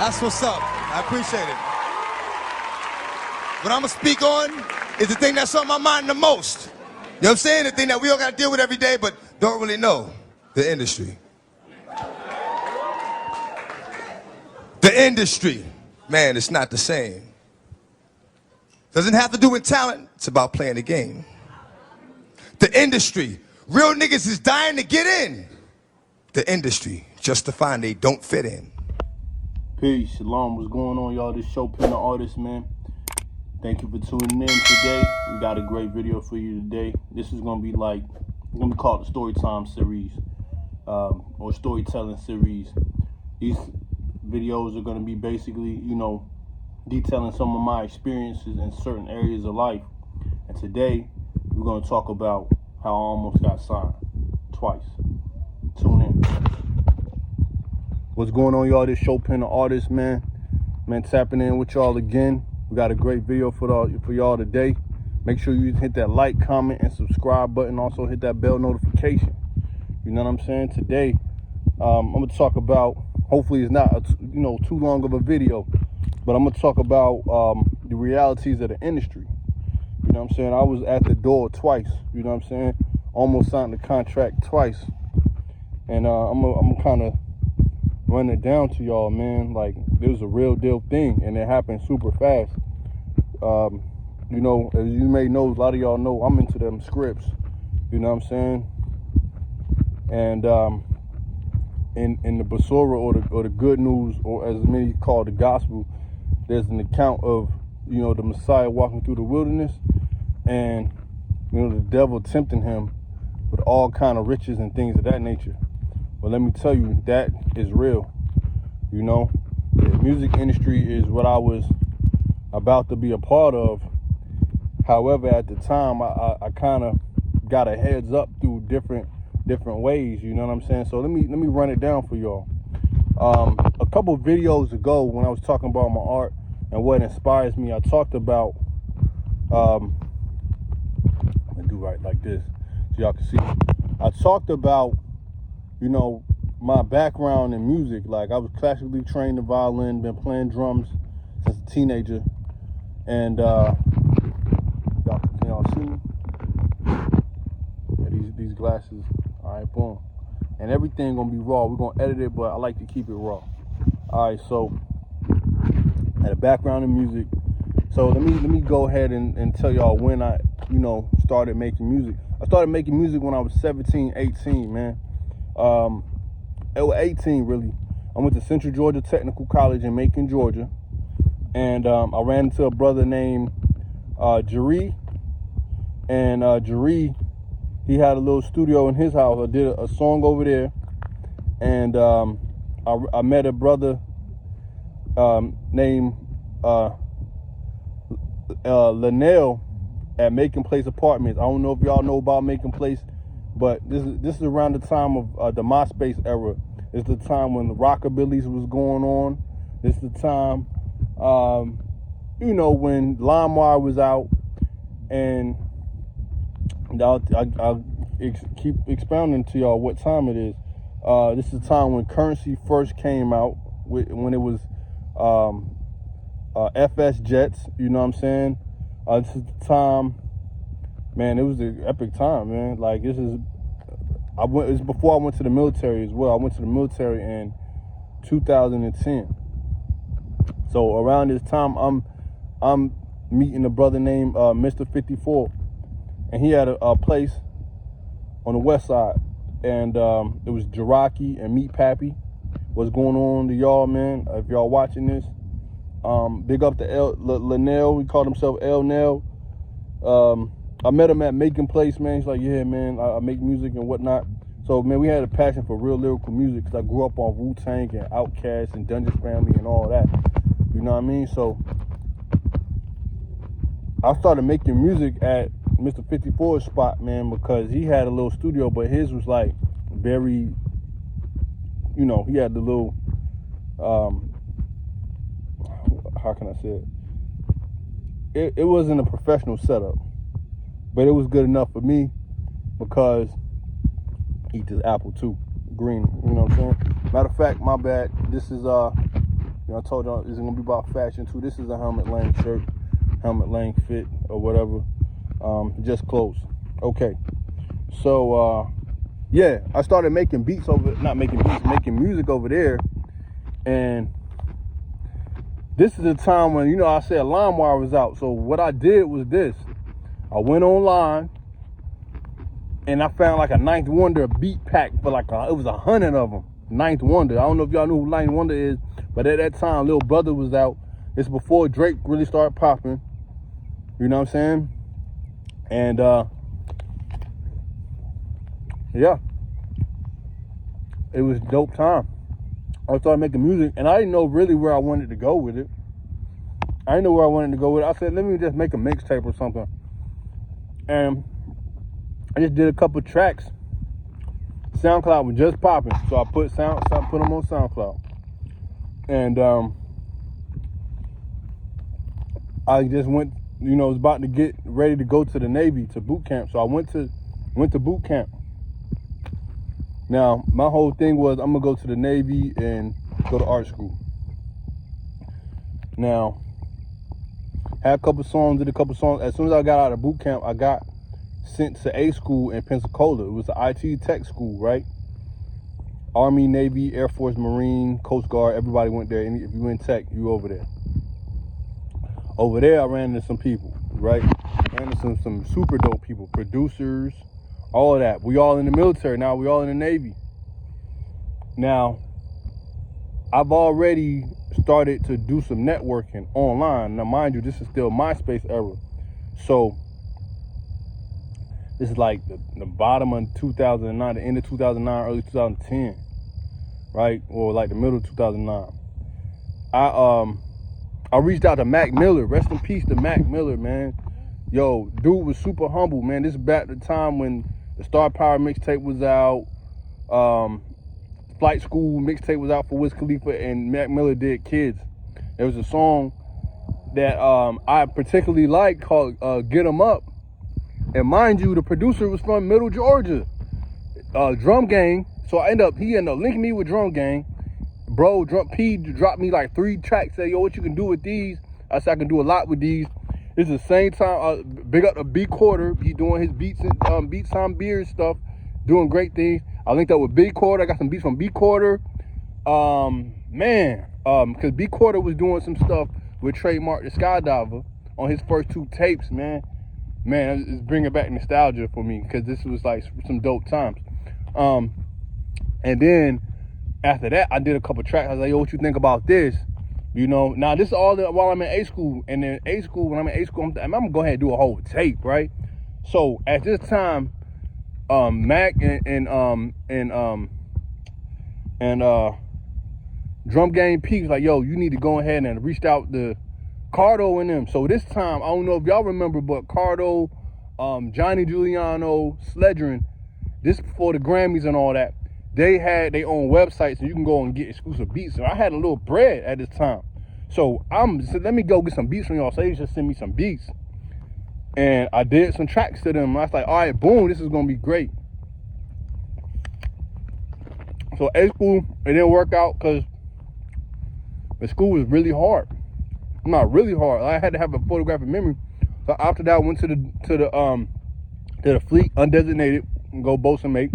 That's what's up. I appreciate it. What I'm gonna speak on is the thing that's on my mind the most. You know what I'm saying? The thing that we all gotta deal with every day, but don't really know. The industry. The industry. Man, it's not the same. Doesn't have to do with talent. It's about playing the game. The industry. Real niggas is dying to get in. The industry. Just to find they don't fit in. Peace, shalom, what's going on, y'all? This SHOWPEN, the artist, man. Thank you for tuning in today. We got a great video for you today. This is gonna be called the story time series, or storytelling series. These videos are gonna be basically, detailing some of my experiences in certain areas of life. And today, we're gonna talk about how I almost got signed twice. Tune in. What's going on, y'all? This SHOWPEN, the artist, man. Man, tapping in with y'all again. We got a great video for y'all today. Make sure you hit that like, comment, and subscribe button. Also hit that bell notification. You know what I'm saying? Today, I'm gonna talk about. Hopefully, it's not too long of a video, but I'm gonna talk about the realities of the industry. You know what I'm saying? I was at the door twice. You know what I'm saying? Almost signed the contract twice, and I'm kind of run it down to y'all, man. Like, it was a real deal thing, and it happened super fast. As you may know, a lot of y'all know I'm into them scripts. You know what I'm saying? And in the Basura or the good news, or as many call the gospel, there's an account of the Messiah walking through the wilderness, and the devil tempting him with all kind of riches and things of that nature. But let me tell you, that is real. The music industry is what I was about to be a part of. However, at the time, I kind of got a heads up through different ways. You know what I'm saying? So let me run it down for y'all. A couple videos ago, when I was talking about my art and what inspires me, I talked about. I'm gonna do right like this so y'all can see. I talked about my background in music. Like, I was classically trained in violin, been playing drums since a teenager, and can y'all see me? Yeah, these glasses. All right, boom. And everything gonna be raw. We're gonna edit it, but I like to keep it raw. All right, so I had a background in music. So let me go ahead and tell y'all when I started making music. I started making music when I was 17, 18, man. It was 18 really. I went to Central Georgia Technical College in Macon, Georgia, and I ran into a brother named Jeree, and Jeree, he had a little studio in his house. I did a song over there, and I met a brother named Linnell at Macon Place Apartments. I don't know if y'all know about Macon Place, but this is around the time of the MySpace era. It's the time when the rockabillys was going on. It's the time, when LimeWire was out, and I'll keep expounding to y'all what time it is. This is the time when Currency first came out, when it was FS Jets. You know what I'm saying? This is the time, man. It was an epic time, man. Like, it's before I went to the military as well. I went to the military in 2010. So around this time, I'm meeting a brother named Mr. 54, and he had a place on the west side, and it was Jiraki and Meat Pappy. What's going on to y'all, man? If y'all watching this, big up to Linnell. He called himself L Nell. I met him at Macon Place, man. He's like, yeah, man, I make music and whatnot. So, man, we had a passion for real lyrical music because I grew up on Wu-Tang and Outkast and Dungeon Family and all that. You know what I mean? So I started making music at Mr. 54's spot, man, because he had a little studio, but his was like very, he had the little, how can I say it? It wasn't a professional setup. But it was good enough for me because eat this apple too, green. You know what I'm saying? Matter of fact, my bad. This is You know, I told y'all it's gonna be about fashion too. This is a Helmet Lang shirt, Helmet Lang fit or whatever. Just close. Okay. So yeah, I started making beats making music over there. And this is the time when, you know, I said LimeWire was out. So what I did was this. I went online and I found like a Ninth Wonder beat pack for like it was 100 of them. Ninth Wonder. I don't know if y'all knew who Ninth Wonder is, but at that time, Lil Brother was out. It's before Drake really started popping. You know what I'm saying? And yeah, it was a dope time. I started making music, and I didn't know really where I wanted to go with it. I said, let me just make a mixtape or something. And I just did a couple tracks. SoundCloud was just popping, so I put them on SoundCloud. And I just went, you know, was about to get ready to go to the Navy, to boot camp. So I went to boot camp. Now, my whole thing was I'm gonna go to the Navy and go to art school. Now, did a couple songs. As soon as I got out of boot camp, I got sent to A school in Pensacola. It was an IT tech school, right? Army, Navy, Air Force, Marine, Coast Guard, everybody went there. And if you in tech, you over there. Over there, I ran into some people, right? Ran into some super dope people, producers, all of that. We all in the military now. We all in the Navy. Now, I've already started to do some networking online. Now, mind you, this is still MySpace era. So, this is like the bottom of 2009, the end of 2009, early 2010, right? Or like the middle of 2009. I reached out to Mac Miller. Rest in peace to Mac Miller, man. Yo, dude was super humble, man. This is back at the time when the Star Power mixtape was out. Flight School mixtape was out for Wiz Khalifa, and Mac Miller did Kids. There was a song that I particularly liked called Get 'Em Up. And mind you, the producer was from Middle Georgia, Drum Gang. So he ended up linking me with Drum Gang. Bro, P dropped me like 3 tracks. Said, yo, what you can do with these? I said, I can do a lot with these. It's the same time, big up to B Quarter. He doing his beats and Beats on Beers stuff, doing great things. I linked up with B Quarter. I got some beats from B Quarter. Because B Quarter was doing some stuff with Trademark the Skydiver on his first 2 tapes, man. Man, it's bringing back nostalgia for me because this was like some dope times. And then after that, I did a couple tracks. I was like, yo, what you think about this? You know, now this is all while I'm in A school. And then A school, when I'm in A school, I'm gonna go ahead and do a whole tape, right? So at this time, Mac and Drum Gang P was like, yo, you need to go ahead and reach out to Cardo and them. So this time, I don't know if y'all remember, but Cardo, Johnny Giuliano, Sledgerin, this before the Grammys and all that, they had their own websites and you can go and get exclusive beats. So I had a little bread at this time. So let me go get some beats from y'all. So they just send me some beats. And I did some tracks to them. I was like, all right, boom, this is gonna be great. So A school, it didn't work out because the school was really hard. Not really hard. I had to have a photographic memory. So after that, I went to the fleet, undesignated, and go boast and mate.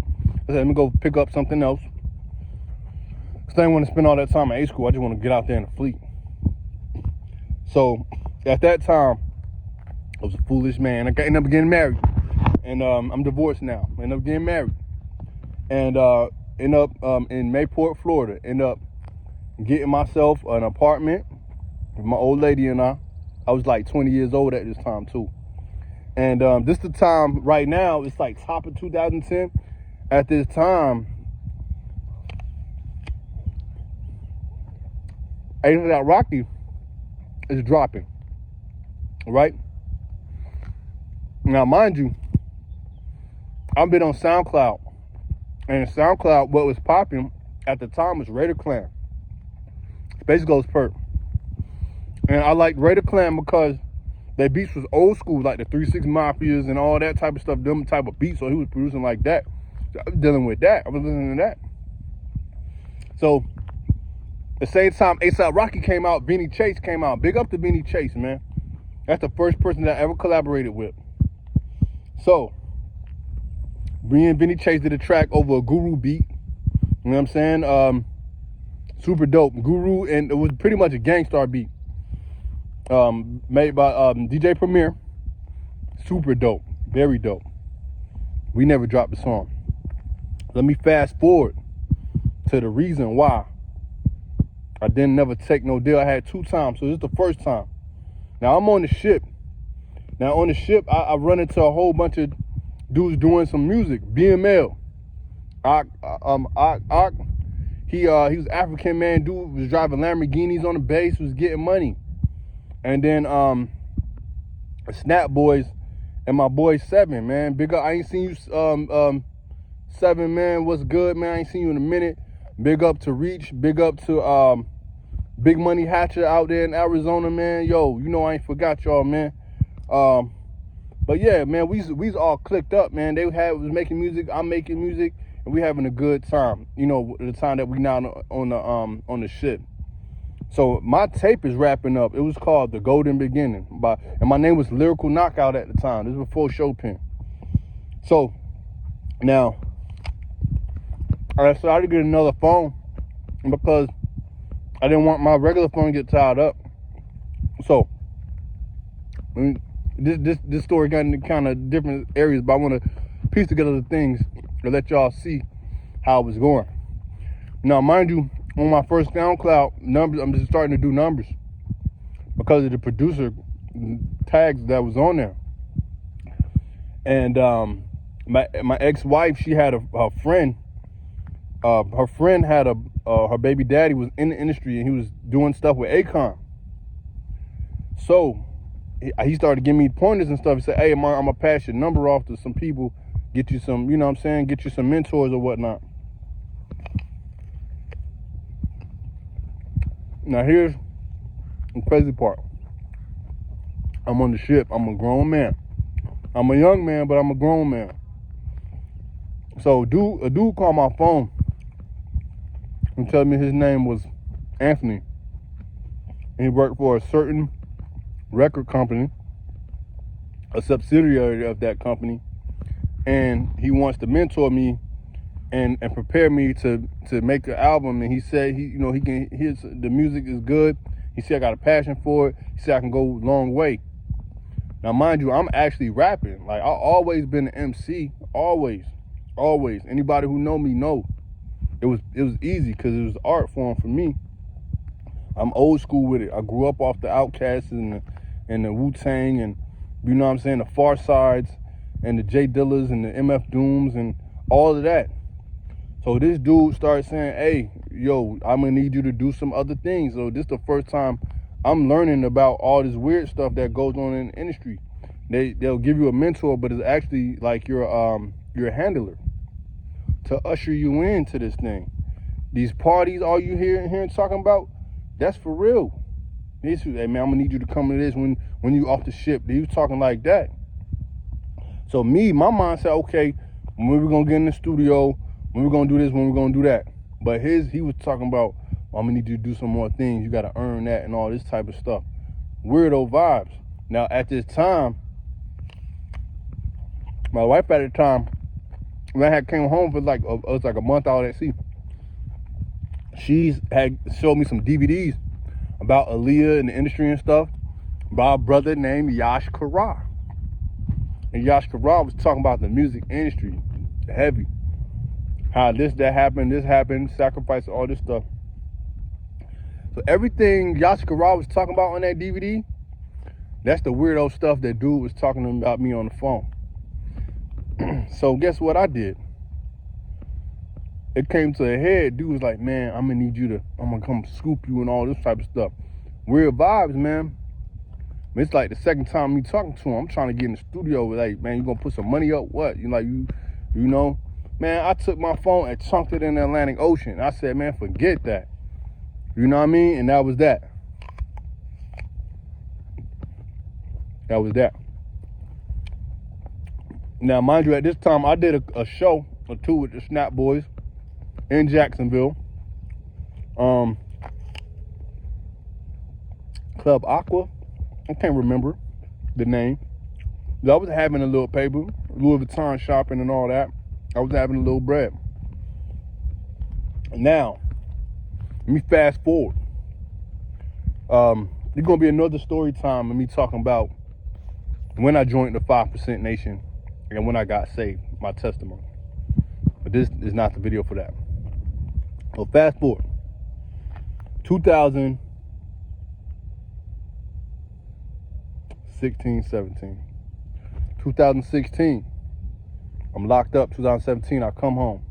I said, let me go pick up something else. Because I didn't want to spend all that time at A school. I just want to get out there in the fleet. So at that time, I was a foolish man. I ended up getting married. And I'm divorced now. I ended up getting married. And end up in Mayport, Florida. End up getting myself an apartment with my old lady and I. I was like 20 years old at this time too. And this is the time right now, it's like top of 2010. At this time, A$AP Rocky is dropping, right? Now, mind you, I've been on SoundCloud. And SoundCloud, what was popping at the time was Raider Clan. Space Ghost Perk. And I liked Raider Clan because their beats was old school, like the 3-6 Mafias and all that type of stuff, them type of beats. So he was producing like that. So I was dealing with that. I was listening to that. So The same time A$AP Rocky came out, Beanie Chase came out. Big up to Beanie Chase, man. That's the first person that I ever collaborated with. So, me and Beanie Chase did a track over a Guru beat. You know what I'm saying? Super dope. Guru, and it was pretty much a Gangstar beat. Made by DJ Premier. Super dope. Very dope. We never dropped the song. Let me fast forward to the reason why I didn't never take no deal. I had 2 times, so this is the first time. Now I'm on the ship. Now on the ship, I run into a whole bunch of dudes doing some music. BML. He was African man. Dude was driving Lamborghinis on the base, was getting money. And then Snap Boys and my boy 7, man. Big up. I ain't seen you 7, man. What's good, man? I ain't seen you in a minute. Big up to Reach. Big up to Big Money Hatcher out there in Arizona, man. Yo, you know I ain't forgot y'all, man. But yeah, man, we's all clicked up, man. They was making music, I'm making music, and we having a good time. You know, the time that we now on the ship. So my tape is wrapping up. It was called The Golden Beginning, and my name was Lyrical Knockout at the time. This was before SHOWPEN. So now I decided to get another phone because I didn't want my regular phone to get tied up. So this story got into kind of different areas, but I want to piece together the things to let y'all see how it was going. Now, mind you, on my first SoundCloud numbers, I'm just starting to do numbers because of the producer tags that was on there. And my ex-wife, she had a friend. Her friend had her baby daddy was in the industry, and he was doing stuff with Akon. So he started giving me pointers and stuff. He said, hey, I'm gonna pass your number off to some people, get you some, you know what I'm saying, get you some mentors or whatnot. Now here's the crazy part. I'm on the ship. I'm a grown man. I'm a young man, but I'm a grown man. So a dude called my phone and told me his name was Anthony. And he worked for a certain record company, a subsidiary of that company, and he wants to mentor me and prepare me to make an album. And he said the music is good. He said I got a passion for it. He said I can go a long way. Now mind you, I'm actually rapping. Like, I've always been an MC, always. Anybody who know me know it was easy because it was art form for me. I'm old school with it. I grew up off the Outkast and the Wu-Tang, and you know what I'm saying, the Far Sides and the J Dillas and the MF Dooms and all of that. So this dude started saying, hey, yo, I'm gonna need you to do some other things. So this is the first time I'm learning about all this weird stuff that goes on in the industry. They'll give you a mentor, but it's actually like your handler to usher you into this thing. These parties, all you hearing talking about, that's for real. Hey man, I'm gonna need you to come to this when you off the ship. He was talking like that. So my mind said, okay, when we gonna get in the studio, when we gonna do this, when we gonna do that. But he was talking about, I'm gonna need you to do some more things. You gotta earn that and all this type of stuff. Weirdo vibes. Now at this time, my wife at the time, when I had came home for it was like a month out at sea, she had showed me some DVDs about Aaliyah and the industry and stuff by a brother named Yash Kara. And Yash Kara was talking about the music industry, heavy. How that happened, sacrifice, all this stuff. So everything Yash Kara was talking about on that DVD, that's the weirdo stuff that dude was talking about me on the phone. So guess what I did? It came to a head. Dude was like, man, I'm gonna come scoop you and all this type of stuff. Weird vibes, man. It's like the second time me talking to him. I'm trying to get in the studio. Like, man, you gonna put some money up? What? You know? Man, I took my phone and chunked it in the Atlantic Ocean. I said, man, forget that. You know what I mean? And that was that. That was that. Now, mind you, at this time, I did a show or two with the Snap Boys in Jacksonville. Club Aqua. I can't remember the name. I was having a little paper, Louis Vuitton shopping and all that. I was having a little bread. Now, let me fast forward. There's gonna be another story time of me talking about when I joined the 5% Nation and when I got saved, my testimony. But this is not the video for that. So fast forward. 2016, 17. 2016, I'm locked up. 2017, I come home.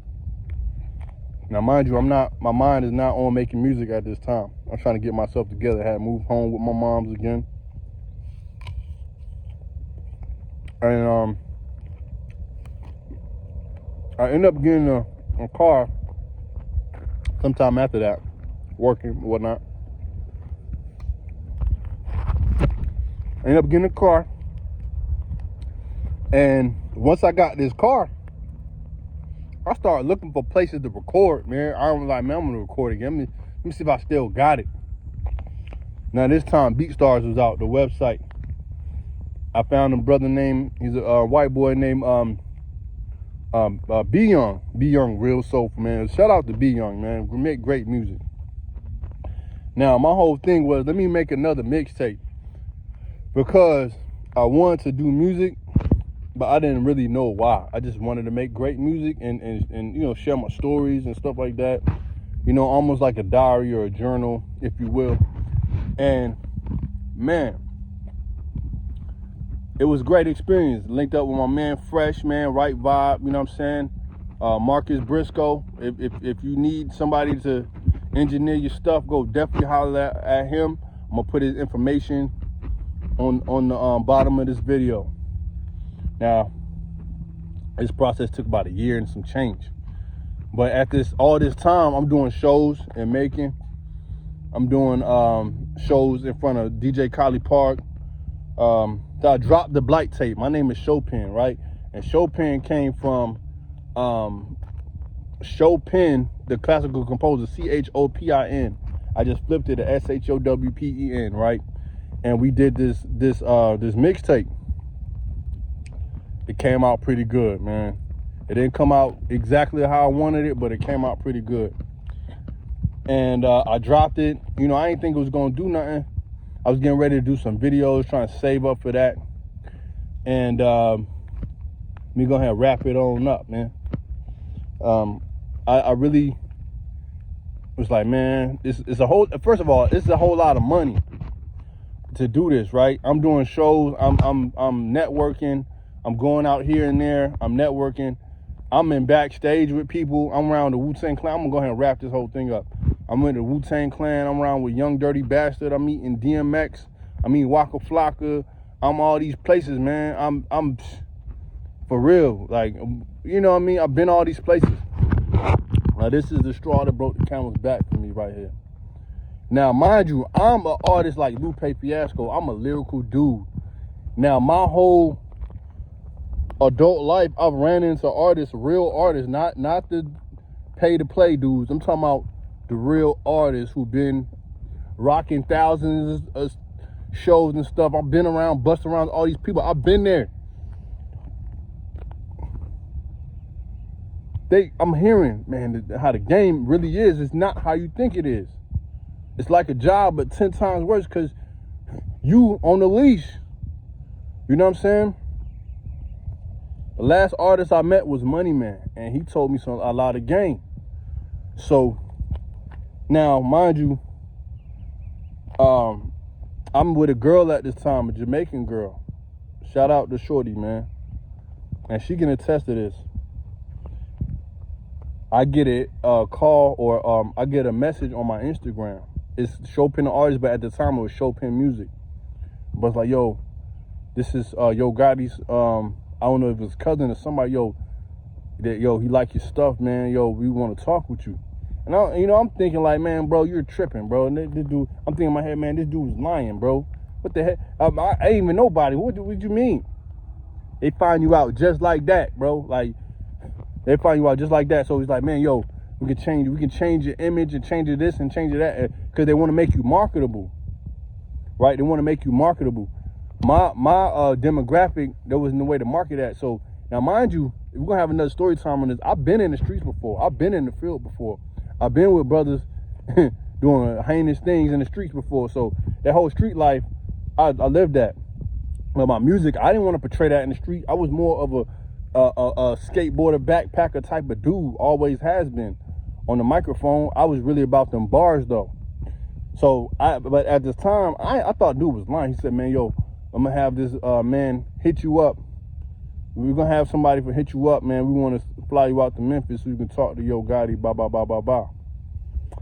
Now, mind you, my mind is not on making music at this time. I'm trying to get myself together. I had moved home with my moms again. And I ended up getting a car sometime after that, working and whatnot. I ended up getting a car. And once I got this car, I started looking for places to record, man. I was like, man, I'm gonna record again. Let me see if I still got it. Now this time, BeatStars was out, the website. I found a brother named, he's a white boy named B Young. B Young, real soulful, man. Shout out to B Young, man. We make great music. Now my whole thing was, let me make another mixtape because I wanted to do music, but I didn't really know why. I just wanted to make great music and you know, share my stories and stuff like that. You know, almost like a diary or a journal, if you will. And man, it was a great experience. Linked up with my man Phresh, man, right vibe, you know what I'm saying? Marcus Briscoe. If you need somebody to engineer your stuff, go definitely holler at him. I'm gonna put his information on the bottom of this video. Now, this process took about a year and some change. But at all this time, I'm doing shows and making. I'm doing shows in front of DJ Collie Park. So I dropped the Blight tape. My name is SHOWPEN, right? And SHOWPEN came from SHOWPEN, the classical composer, CHOPIN. I just flipped it to SHOWPEN, right? And we did this mixtape. It came out pretty good, man. It didn't come out exactly how I wanted it, but it came out pretty good. And I dropped it. You know, I didn't think it was gonna do nothing. I was getting ready to do some videos, trying to save up for that. And let me go ahead and wrap it on up, man. I really was like, man, it's a whole, first of all, it's a whole lot of money to do this, right? I'm doing shows, I'm networking, I'm going out here and there, I'm networking, I'm in backstage with people, I'm around the Wu-Tang Clan. I'm gonna go ahead and wrap this whole thing up. I'm in the Wu-Tang Clan, I'm around with Young Dirty Bastard, I'm eating DMX, I'm eating Waka Flocka, I'm all these places, man. I'm for real, like, you know what I mean? I've been all these places. Now this is the straw that broke the camel's back for me right here. Now, mind you, I'm an artist like Lupe Fiasco. I'm a lyrical dude. Now, my whole adult life, I've ran into artists, real artists, not the pay-to-play dudes. I'm talking about the real artists who've been rocking thousands of shows and stuff. I've been around, busting around all these people. I've been there. I'm hearing, man, how the game really is. It's not how you think it is. It's like a job, but 10 times worse because you on the leash. You know what I'm saying? The last artist I met was Money Man, and he told me a lot of game. So now, mind you, I'm with a girl at this time, a Jamaican girl. Shout out to Shorty, man. And she can attest to this. I get a call or I get a message on my Instagram. It's SHOWPEN the artist, but at the time it was SHOWPEN Music. But it's like, yo, this is Yo Gotti's, I don't know if it's cousin or somebody, yo, he like your stuff, man. Yo, we want to talk with you. And I'm thinking like, man, bro, you're tripping, bro. And this dude, I'm thinking in my head, man, this dude is lying, bro. What the heck? I ain't even nobody. What you mean? They find you out just like that, bro. Like, they find you out just like that. So he's like, man, yo, we can change your image and change it this and change it that, because they want to make you marketable. right? They want to make you marketable. My demographic, there was no way to market that. So now, mind you, if we're gonna have another story time on this, I've been in the streets before. I've been in the field before. I've been with brothers doing heinous things in the streets before. So that whole street life, I lived that. But my music, I didn't want to portray that in the street. I was more of a skateboarder, backpacker type of dude. Always has been. On the microphone, I was really about them bars though. So but at this time, I thought dude was lying. He said, man, yo, I'm gonna have this man hit you up. We're gonna have somebody hit you up, man. We want to fly you out to Memphis so you can talk to Yo Gotti, blah, blah, blah, blah, blah.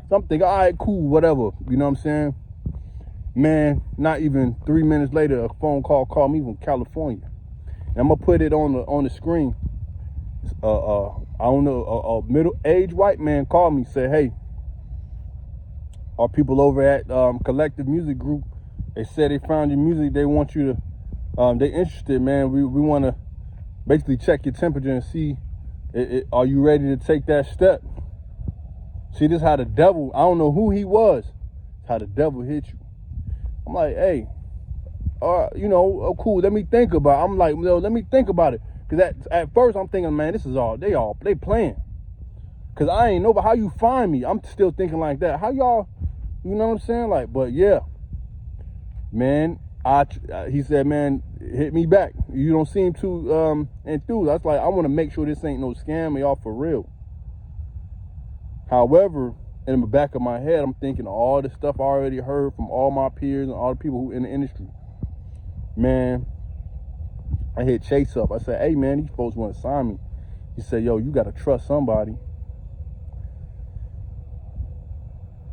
So I'm thinking, all right, cool, whatever. You know what I'm saying? Man, not even 3 minutes later, a phone call called me from California. And I'm gonna put it on the screen. I don't know, a middle-aged white man called me, said, hey, our people over at Collective Music Group, they said they found your music. They want you to, they interested, man. We want to basically check your temperature and see, are you ready to take that step? See, this how the devil, I don't know who he was, how the devil hit you. I'm like, hey, you know, oh, cool, let me think about it. I'm like, no, let me think about it. Because at first I'm thinking, man, this is they playing. Because I ain't know, but how you find me? I'm still thinking like that. How y'all, you know what I'm saying? Like, but yeah, man, he said, man, hit me back. You don't seem too enthused. I was like, I want to make sure this ain't no scam and y'all for real. However, in the back of my head, I'm thinking all the stuff I already heard from all my peers and all the people who in the industry. Man, I hit Chase up. I said, hey, man, these folks want to sign me. He said, yo, you got to trust somebody.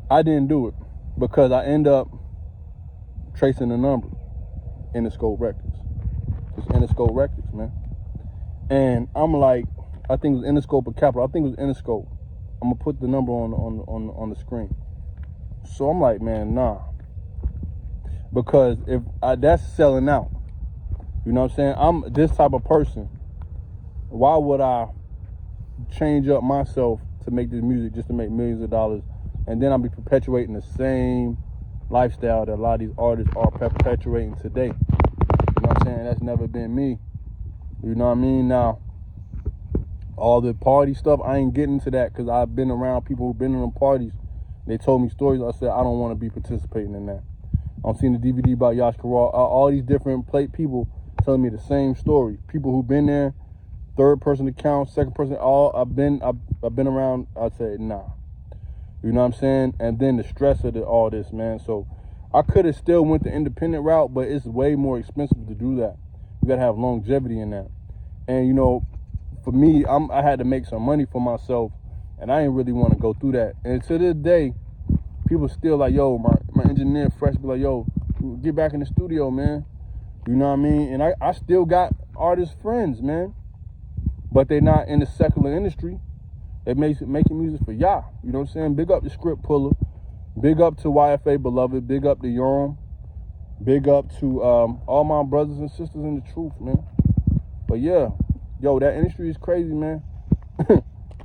I didn't do it because I end up tracing the number. Interscope Records. It's Interscope Records, man. And I'm like, I think it was Interscope or Capital. I think it was Interscope. I'm gonna put the number on the screen. So I'm like, man, nah. Because if that's selling out. You know what I'm saying? I'm this type of person. Why would I change up myself to make this music just to make millions of dollars, and then I'll be perpetuating the same lifestyle that a lot of these artists are perpetuating today? You know what I'm saying? That's never been me. You know what I mean? Now, all the party stuff, I ain't getting into that because I've been around people who've been in them parties. They told me stories. I said, I don't want to be participating in that. I'm seeing the DVD about Yash Karal. All these different people telling me the same story. People who've been there, third person account, second person, I've been around. I said, nah. You know what I'm saying? And then the stress of all this, man. So I could have still went the independent route, but it's way more expensive to do that. You gotta have longevity in that. And you know, for me, I had to make some money for myself, and I didn't really want to go through that. And to this day, people still like, yo, my engineer Phresh be like, yo, get back in the studio, man. You know what I mean? And I still got artist friends, man, but they're not in the secular industry. They making music for y'all. You know what I'm saying? Big up the Script Puller. Big up to YFA Beloved. Big up to Yoram. Big up to all my brothers and sisters in the truth, man. But yeah, yo, that industry is crazy, man.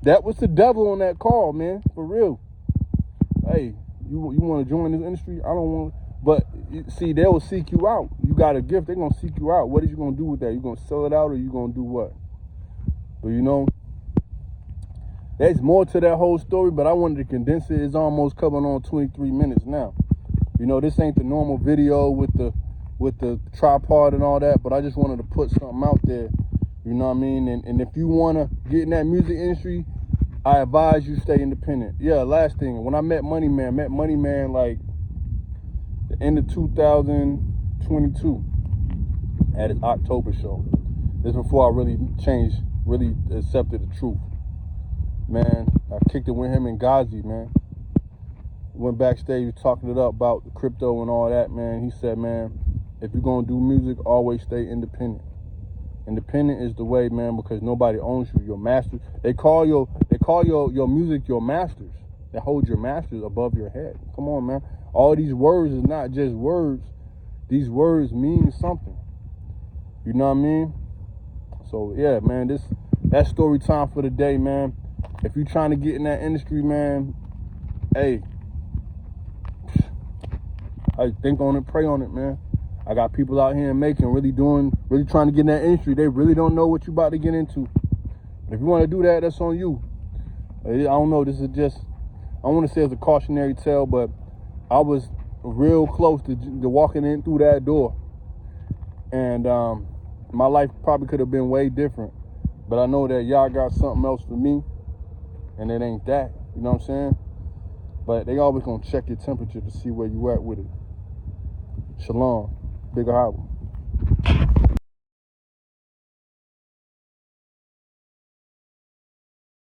That was the devil on that call, man, for real. Hey, you want to join this industry? I don't want to. But see, they will seek you out. You got a gift, they're going to seek you out. What are you going to do with that? You going to sell it out, or you going to do what? But you know, there's more to that whole story, but I wanted to condense it. It's almost coming on 23 minutes now. You know, this ain't the normal video with the tripod and all that, but I just wanted to put something out there. You know what I mean? And if you want to get in that music industry, I advise you stay independent. Yeah, last thing, when I met Money Man like the end of 2022 at his October show. This before I really accepted the truth. Man, I kicked it with him and Ghazi, man. Went backstage, talking it up about the crypto and all that, man. He said, man, if you're going to do music, always stay independent. Independent is the way, man, because nobody owns you. Your masters, they call your music your masters. They hold your masters above your head. Come on, man. All these words is not just words. These words mean something. You know what I mean? So yeah, man, that's story time for the day, man. If you're trying to get in that industry, man, hey, I think on it, pray on it, man. I got people out here in Macon really trying to get in that industry. They really don't know what you about to get into. If you want to do that, that's on you. I don't know, this is just, I want to say it's a cautionary tale, but I was real close to walking in through that door. And my life probably could have been way different. But I know that y'all got something else for me, and it ain't that. You know what I'm saying? But they always gonna check your temperature to see where you at with it. Shalom. Bigger Harbor.